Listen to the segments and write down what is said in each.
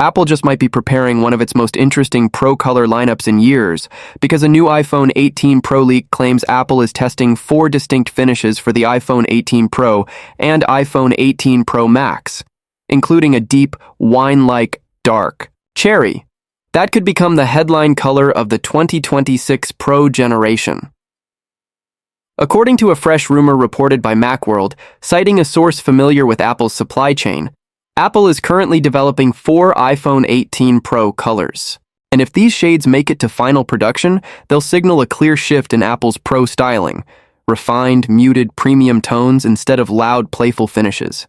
Apple just might be preparing one of its most interesting Pro color lineups in years, because a new iPhone 18 Pro leak claims Apple is testing 4 distinct finishes for the iPhone 18 Pro and iPhone 18 Pro Max, including a deep, wine-like dark cherry. That could become the headline color of the 2026 Pro generation. According to a fresh rumor reported by Macworld, citing a source familiar with Apple's supply chain, Apple is currently developing 4 iPhone 18 Pro colors. And if these shades make it to final production, they'll signal a clear shift in Apple's Pro styling, refined, muted, premium tones instead of loud, playful finishes.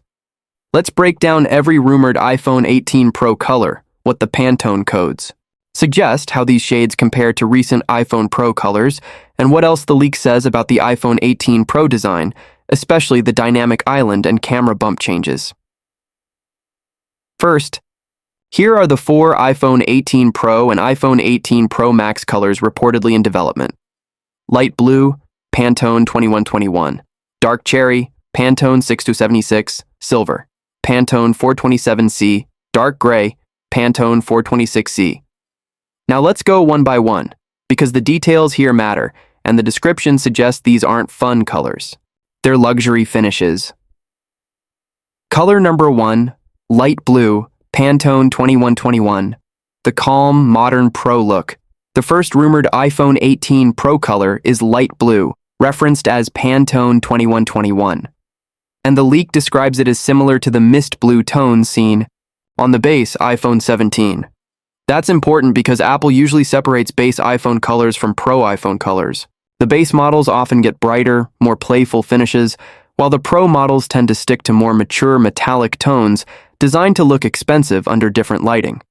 Let's break down every rumored iPhone 18 Pro color, what the Pantone codes suggest, how these shades compare to recent iPhone Pro colors, and what else the leak says about the iPhone 18 Pro design, especially the dynamic island and camera bump changes. First, here are the 4 iPhone 18 Pro and iPhone 18 Pro Max colors reportedly in development. Light blue, Pantone 2121. Dark cherry, Pantone 6276, silver. Pantone 427C, dark gray, Pantone 426C. Now let's go one by one, because the details here matter, and the description suggests these aren't fun colors. They're luxury finishes. Color number 1, light blue, Pantone 2121. The calm, modern Pro look. The first rumored iPhone 18 Pro color is light blue, referenced as Pantone 2121. And the leak describes it as similar to the mist blue tone seen on the base iPhone 17. That's important because Apple usually separates base iPhone colors from Pro iPhone colors. The base models often get brighter, more playful finishes, while the Pro models tend to stick to more mature metallic tones designed to look expensive under different lighting.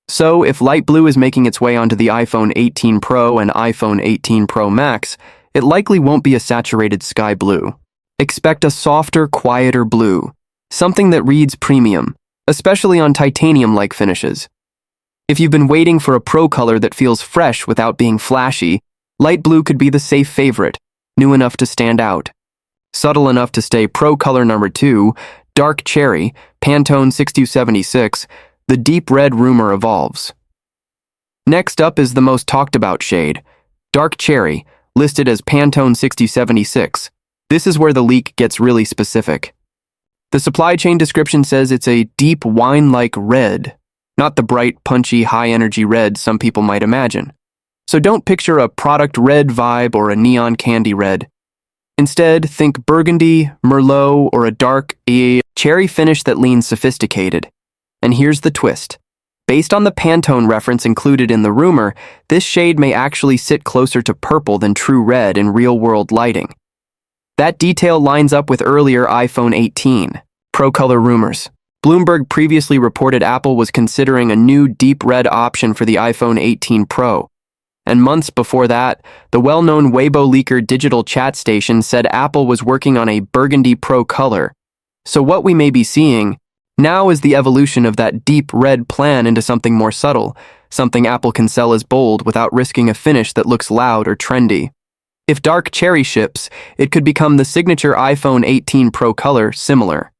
So, if light blue is making its way onto the iPhone 18 Pro and iPhone 18 Pro Max, it likely won't be a saturated sky blue. Expect a softer, quieter blue, something that reads premium, especially on titanium-like finishes. If you've been waiting for a Pro color that feels fresh without being flashy, light blue could be the safe favorite, new enough to stand out. Subtle enough to stay Pro color number 2, dark cherry, Pantone 6276, the deep red rumor evolves. Next up is the most talked about shade, dark cherry, listed as Pantone 6076. This is where the leak gets really specific. The supply chain description says it's a deep wine-like red, not the bright, punchy, high-energy red some people might imagine. So don't picture a product red vibe or a neon candy red. Instead, think burgundy, merlot, or a dark, cherry finish that leans sophisticated. And here's the twist. Based on the Pantone reference included in the rumor, this shade may actually sit closer to purple than true red in real-world lighting. That detail lines up with earlier iPhone 18 Pro color rumors. Bloomberg previously reported Apple was considering a new deep red option for the iPhone 18 Pro. And months before that, the well-known Weibo leaker Digital Chat Station said Apple was working on a burgundy Pro color. So what we may be seeing now is the evolution of that deep red plan into something more subtle, something Apple can sell as bold without risking a finish that looks loud or trendy. If dark cherry ships, it could become the signature iPhone 18 Pro color, similar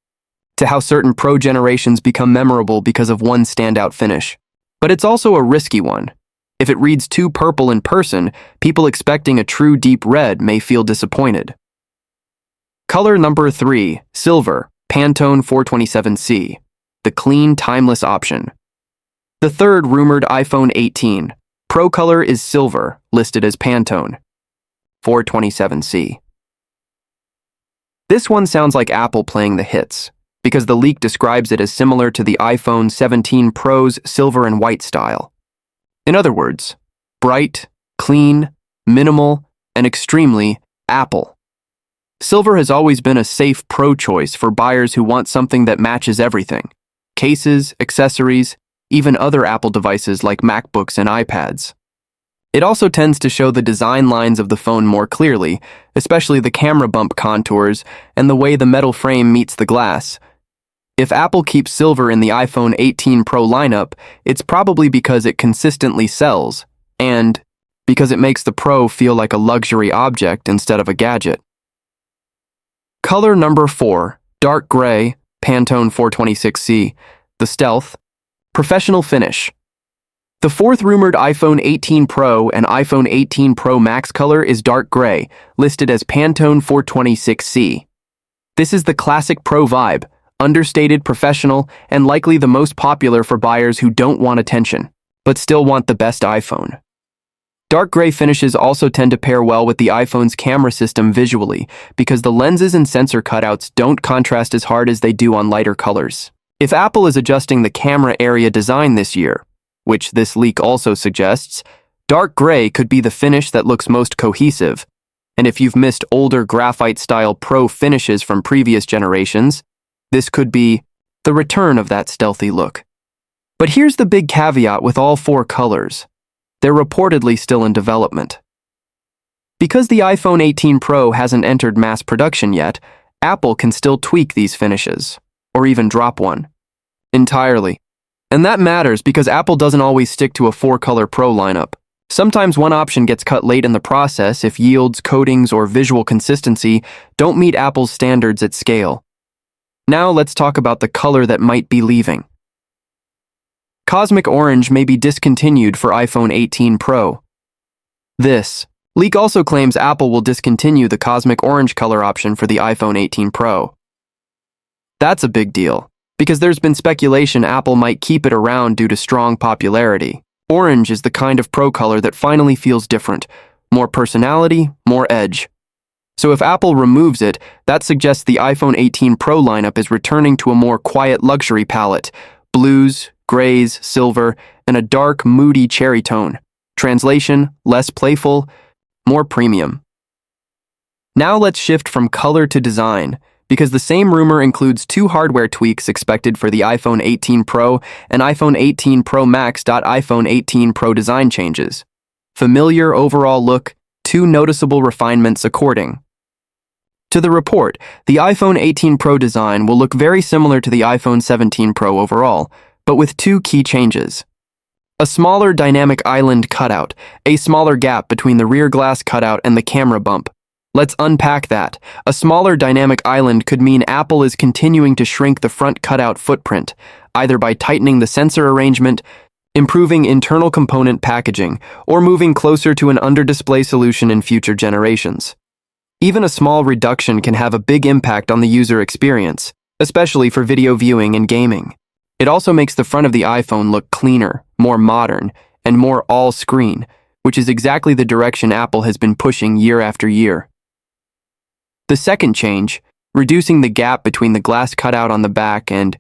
to how certain Pro generations become memorable because of one standout finish. But it's also a risky one. If it reads too purple in person, people expecting a true deep red may feel disappointed. Color number 3, silver, Pantone 427C, the clean, timeless option. The third rumored iPhone 18 Pro color is silver, listed as Pantone 427C. This one sounds like Apple playing the hits, because the leak describes it as similar to the iPhone 17 Pro's silver and white style. In other words, bright, clean, minimal, and extremely Apple. Silver has always been a safe Pro choice for buyers who want something that matches everything: cases, accessories, even other Apple devices like MacBooks and iPads. It also tends to show the design lines of the phone more clearly, especially the camera bump contours and the way the metal frame meets the glass. If Apple keeps silver in the iPhone 18 Pro lineup, it's probably because it consistently sells, and because it makes the Pro feel like a luxury object instead of a gadget. Color number 4, dark gray, Pantone 426C, the stealth, Professional finish. The fourth rumored iPhone 18 Pro and iPhone 18 Pro Max color is dark gray, listed as Pantone 426C. This is the classic Pro vibe, understated, professional, and likely the most popular for buyers who don't want attention, but still want the best iPhone. Dark gray finishes also tend to pair well with the iPhone's camera system visually because the lenses and sensor cutouts don't contrast as hard as they do on lighter colors. If Apple is adjusting the camera area design this year, which this leak also suggests, dark gray could be the finish that looks most cohesive. And if you've missed older graphite-style Pro finishes from previous generations, this could be the return of that stealthy look. But here's the big caveat with all four colors. They're reportedly still in development. Because the iPhone 18 Pro hasn't entered mass production yet, Apple can still tweak these finishes, or even drop one entirely. And that matters because Apple doesn't always stick to a four-color Pro lineup. Sometimes one option gets cut late in the process if yields, coatings, or visual consistency don't meet Apple's standards at scale. Now let's talk about the color that might be leaving. Cosmic orange may be discontinued for iPhone 18 Pro. This leak also claims Apple will discontinue the cosmic orange color option for the iPhone 18 Pro. That's a big deal, because there's been speculation Apple might keep it around due to strong popularity. Orange is the kind of Pro color that finally feels different, more personality, more edge. So if Apple removes it, that suggests the iPhone 18 Pro lineup is returning to a more quiet luxury palette, blues, grays, silver, and a dark, moody cherry tone. Translation, less playful, more premium. Now let's shift from color to design, because the same rumor includes two hardware tweaks expected for the iPhone 18 Pro and iPhone 18 Pro Max. iPhone 18 Pro design changes. Familiar overall look, two noticeable refinements according to the report. The iPhone 18 Pro design will look very similar to the iPhone 17 Pro overall, but with two key changes. A smaller dynamic island cutout, a smaller gap between the rear glass cutout and the camera bump. Let's unpack that. A smaller dynamic island could mean Apple is continuing to shrink the front cutout footprint, either by tightening the sensor arrangement, improving internal component packaging, or moving closer to an under-display solution in future generations. Even a small reduction can have a big impact on the user experience, especially for video viewing and gaming. It also makes the front of the iPhone look cleaner, more modern, and more all-screen, which is exactly the direction Apple has been pushing year after year. The second change, reducing the gap between the glass cutout on the back and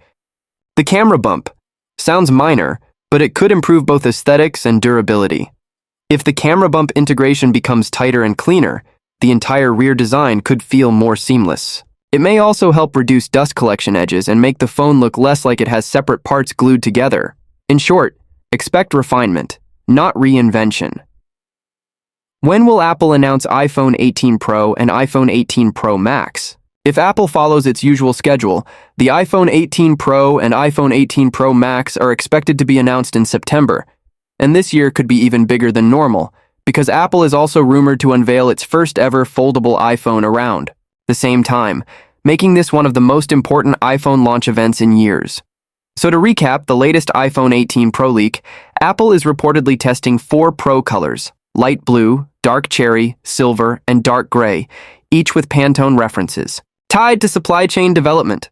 the camera bump, sounds minor, but it could improve both aesthetics and durability. If the camera bump integration becomes tighter and cleaner, the entire rear design could feel more seamless. It may also help reduce dust collection edges and make the phone look less like it has separate parts glued together. In short, expect refinement, not reinvention. When will Apple announce iPhone 18 Pro and iPhone 18 Pro Max? If Apple follows its usual schedule, the iPhone 18 Pro and iPhone 18 Pro Max are expected to be announced in September, and this year could be even bigger than normal, because Apple is also rumored to unveil its first ever foldable iPhone around the same time, making this one of the most important iPhone launch events in years. So to recap the latest iPhone 18 Pro leak, Apple is reportedly testing 4 Pro colors: light blue, dark cherry, silver, and dark gray, each with Pantone references, tied to supply chain development.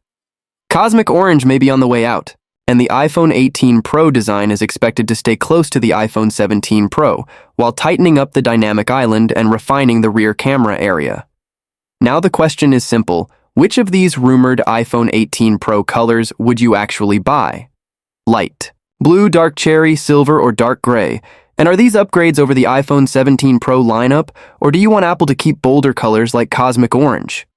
Cosmic orange may be on the way out, and the iPhone 18 Pro design is expected to stay close to the iPhone 17 Pro, while tightening up the dynamic island and refining the rear camera area. Now the question is simple: which of these rumored iPhone 18 Pro colors would you actually buy? Light blue, dark cherry, silver, or dark gray? And are these upgrades over the iPhone 17 Pro lineup, or do you want Apple to keep bolder colors like cosmic orange?